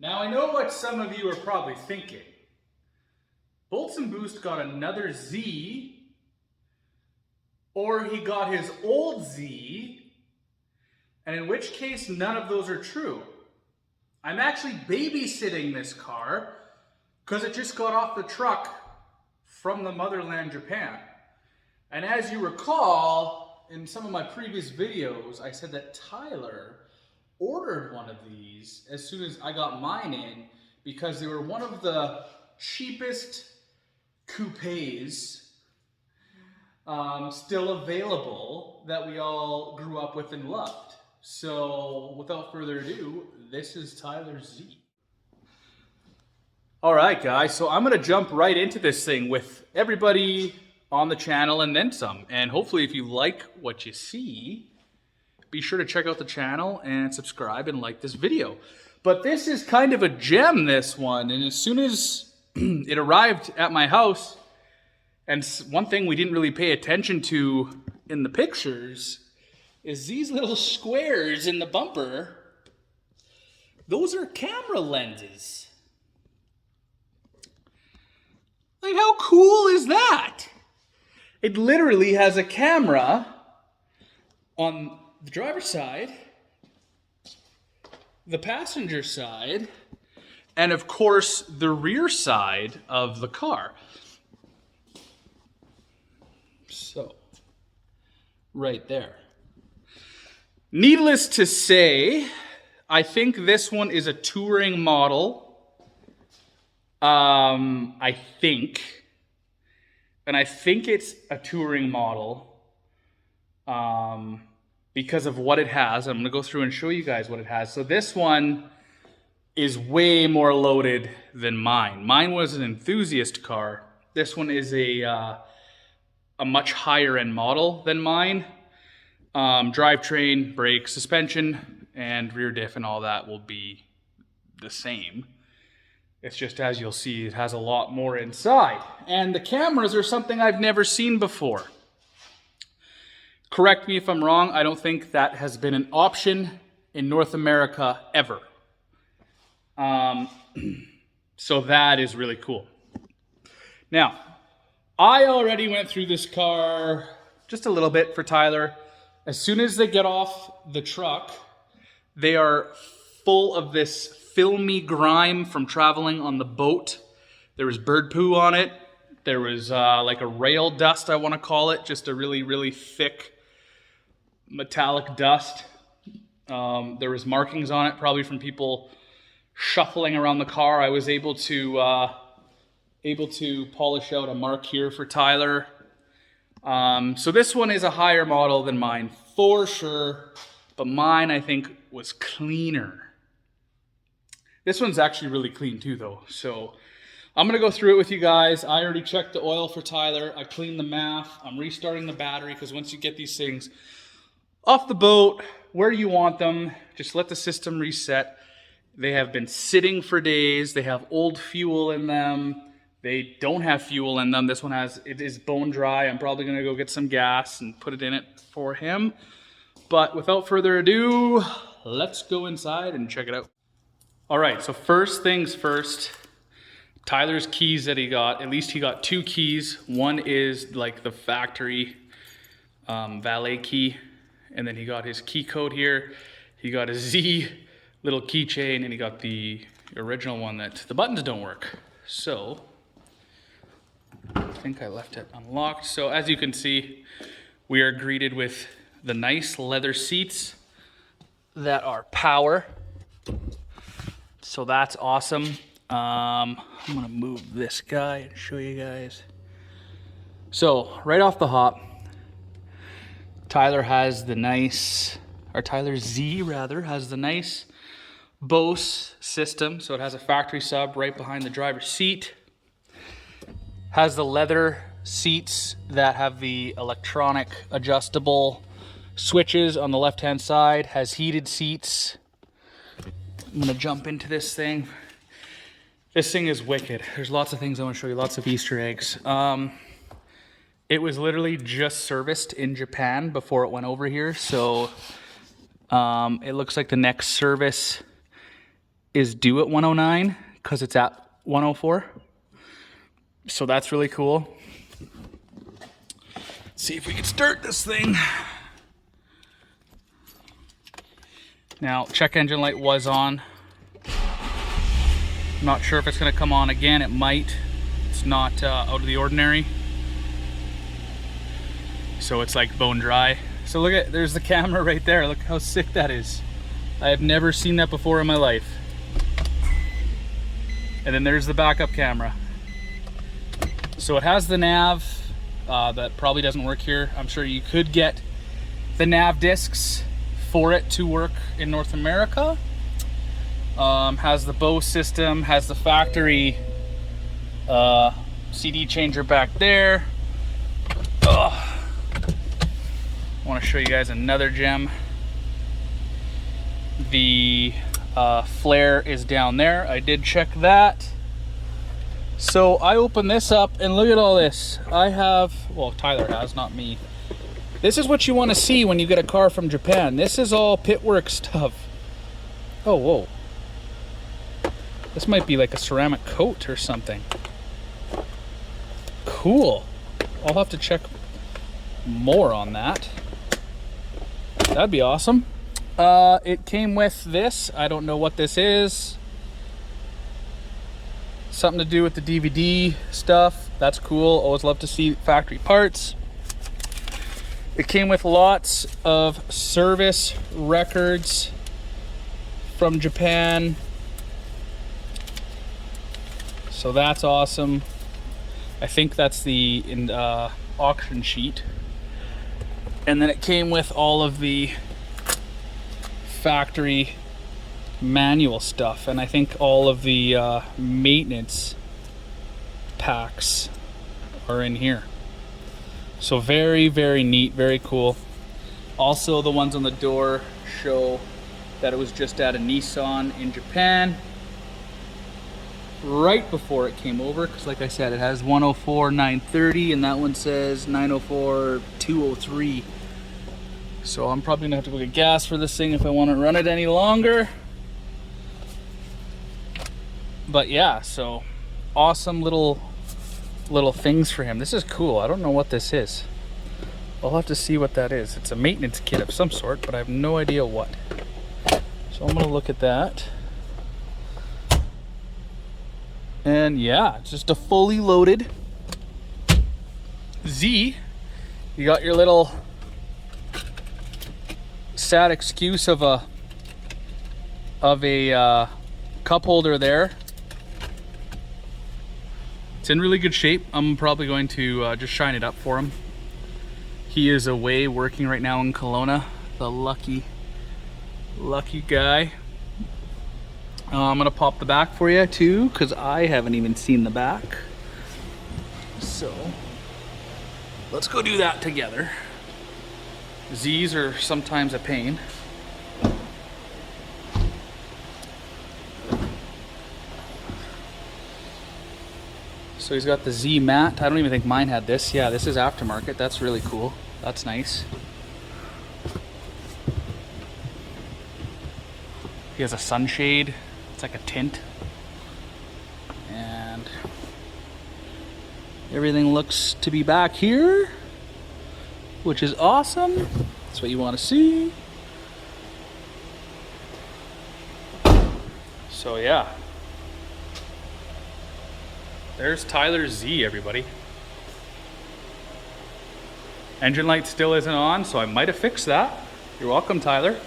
Now I know what some of you are probably thinking. Bolts and Boost got another Z, or he got his old Z, and in which case none of those are true. I'm actually babysitting this car because it just got off the truck from the motherland, Japan. And as you recall, in some of my previous videos, I said that Tyler ordered one of these as soon as I got mine in because they were one of the cheapest coupes still available that we all grew up with and loved. So without further ado, this is Tyler's Z. All right, guys, so I'm gonna jump right into this thing with everybody on the channel and then some. And hopefully if you like what you see, be sure to check out the channel and subscribe and like this video. But this is kind of a gem, this one. And as soon as it arrived at my house, and one thing we didn't really pay attention to in the pictures is these little squares in the bumper. Those are camera lenses. Like, how cool is that? It literally has a camera on the driver's side, the passenger side, and of course the rear side of the car. So, right there. Needless to say, I think this one is a touring model. I think it's a touring model because of what it has. I'm gonna go through and show you guys what it has. So this one is way more loaded than mine. Mine was an enthusiast car. This one is a much higher end model than mine. Drivetrain, brakes, suspension, and rear diff and all that will be the same. It's just, as you'll see, it has a lot more inside. And the cameras are something I've never seen before. Correct me if I'm wrong, I don't think that has been an option in North America ever. So that is really cool. Now, I already went through this car just a little bit for Tyler. As soon as they get off the truck, they are full of this filmy grime from traveling on the boat. There was bird poo on it. There was like a rail dust, I want to call it, just a really, really thick metallic dust. There was markings on it, probably from people shuffling around the car. I was able to polish out a mark here for Tyler. So this one is a higher model than mine for sure, but mine I think was cleaner. This one's actually really clean too though. So I'm gonna go through it with you guys. I already checked the oil for Tyler. I cleaned the MAF. I'm restarting the battery because once you get these things off the boat, where you want them, just let the system reset. They have been sitting for days. They have old fuel in them. They don't have fuel in them. This one it is bone dry. I'm probably gonna go get some gas and put it in it for him. But without further ado, let's go inside and check it out. All right, so first things first, Tyler's keys that he got, at least he got two keys. One is like the factory valet key, and then he got his key code here. He got a Z little keychain, and he got the original one that the buttons don't work. So, I think I left it unlocked. So as you can see, we are greeted with the nice leather seats that are power. So that's awesome. I'm gonna move this guy and show you guys. So right off the hop, Tyler has the nice, or Tyler Z rather, has the nice Bose system. So it has a factory sub right behind the driver's seat. Has the leather seats that have the electronic adjustable switches on the left-hand side. Has heated seats. I'm gonna jump into this thing. This thing is wicked. There's lots of things I want to show you, lots of Easter eggs. It was literally just serviced in Japan before it went over here. So it looks like the next service is due at 109 because it's at 104. So that's really cool. Let's see if we can start this thing. Now, check engine light was on. I'm not sure if it's gonna come on again. It might. It's not out of the ordinary. So it's like bone dry. So look at, there's the camera right there. Look how sick that is. I have never seen that before in my life. And then there's the backup camera. So it has the nav that probably doesn't work here. I'm sure you could get the nav discs for it to work in North America. Has the Bose system, has the factory CD changer back there. I want to show you guys another gem. The flare is down there. I did check that. So I open this up and look at all this. I have, well, Tyler has, not me. This is what you want to see when you get a car from Japan. This is all pitwork stuff. Oh, whoa. This might be like a ceramic coat or something. Cool. I'll have to check more on that. That'd be awesome. It came with this. I don't know what this is. Something to do with the DVD stuff. That's cool. Always love to see factory parts. It came with lots of service records from Japan. So that's awesome. I think that's the auction sheet. And then it came with all of the factory manual stuff, and I think all of the maintenance packs are in here. So very, very neat, very cool. Also, the ones on the door show that it was just at a Nissan in Japan right before it came over, because like I said, it has 104 930 and that one says 904 203. So I'm probably gonna have to go get gas for this thing if I want to run it any longer. But yeah, so awesome little things for him. This is cool. I don't know what this is. I'll have to see what that is. It's a maintenance kit of some sort, but I have no idea what. So I'm gonna look at that. And yeah, it's just a fully loaded Z. You got your little sad excuse of a cup holder there. It's in really good shape. I'm probably going to just shine it up for him. He is away working right now in Kelowna, the lucky guy. I'm gonna pop the back for you too, because I haven't even seen the back. So let's go do that together. Z's are sometimes a pain. So he's got the Z mat. I don't even think mine had this. Yeah, this is aftermarket. That's really cool. That's nice. He has a sunshade. It's like a tint. And everything looks to be back here, which is awesome. That's what you want to see. So yeah. There's Tyler's Z, everybody. Engine light still isn't on, so I might have fixed that. You're welcome, Tyler.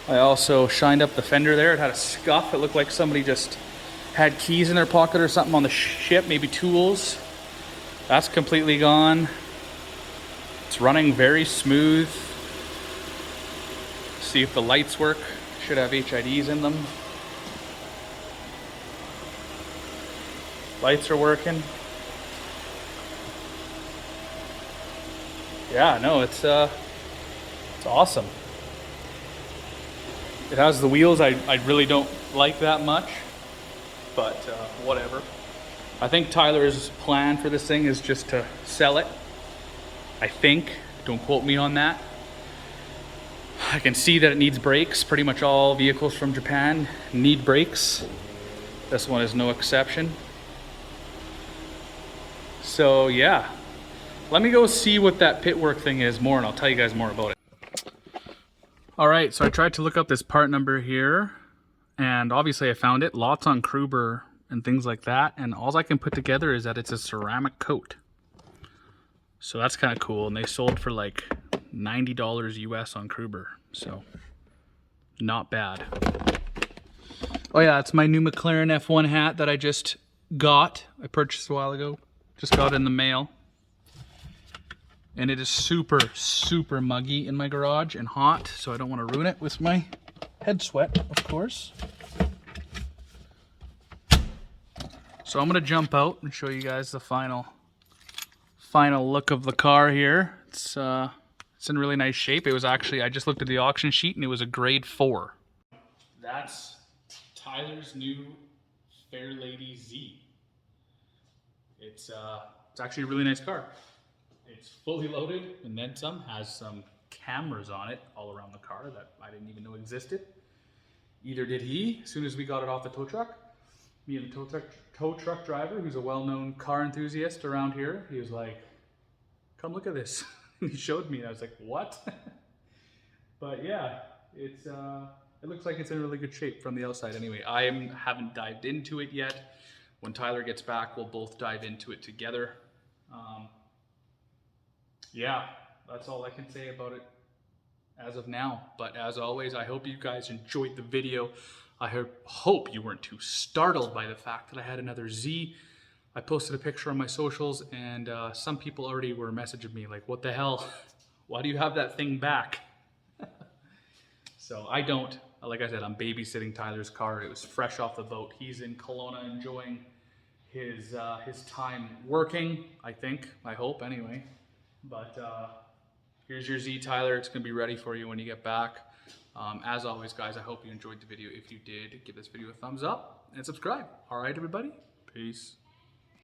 I also shined up the fender there. It had a scuff. It looked like somebody just had keys in their pocket or something on the ship, maybe tools. That's completely gone. It's running very smooth. See if the lights work. Should have HIDs in them. Lights are working. Yeah, no, it's awesome. It has the wheels I really don't like that much, but whatever. I think Tyler's plan for this thing is just to sell it. I think. Don't quote me on that. I can see that it needs brakes. Pretty much all vehicles from Japan need brakes. This one is no exception. So yeah, let me go see what that pit work thing is more, and I'll tell you guys more about it. All right, so I tried to look up this part number here, and obviously I found it. Lots on Kruber and things like that, and all I can put together is that it's a ceramic coat. So that's kind of cool, and they sold for like $90 US on Kruber, so not bad. Oh yeah, it's my new McLaren F1 hat that I just got. I purchased a while ago. Just got it in the mail. And it is super, super muggy in my garage and hot, so I don't want to ruin it with my head sweat, of course. So I'm going to jump out and show you guys the final look of the car here. It's in really nice shape. It was actually, I just looked at the auction sheet and it was a grade 4. That's Tyler's new FAIRLADY Z. It's actually a really nice car. It's fully loaded and then some, has some cameras on it all around the car that I didn't even know existed. Either did he, as soon as we got it off the tow truck. Me and the tow truck driver, who's a well-known car enthusiast around here, he was like, come look at this. He showed me and I was like, what? But yeah, it looks like it's in really good shape from the outside anyway. I haven't dived into it yet. When Tyler gets back, we'll both dive into it together. Yeah, that's all I can say about it as of now. But as always, I hope you guys enjoyed the video. I hope you weren't too startled by the fact that I had another Z. I posted a picture on my socials, and some people already were messaging me like, what the hell? Why do you have that thing back? So I don't. Like I said, I'm babysitting Tyler's car. It was fresh off the boat. He's in Kelowna enjoying his time working, I think. I hope, anyway. But here's your Z, Tyler. It's going to be ready for you when you get back. As always, guys, I hope you enjoyed the video. If you did, give this video a thumbs up and subscribe. All right, everybody? Peace.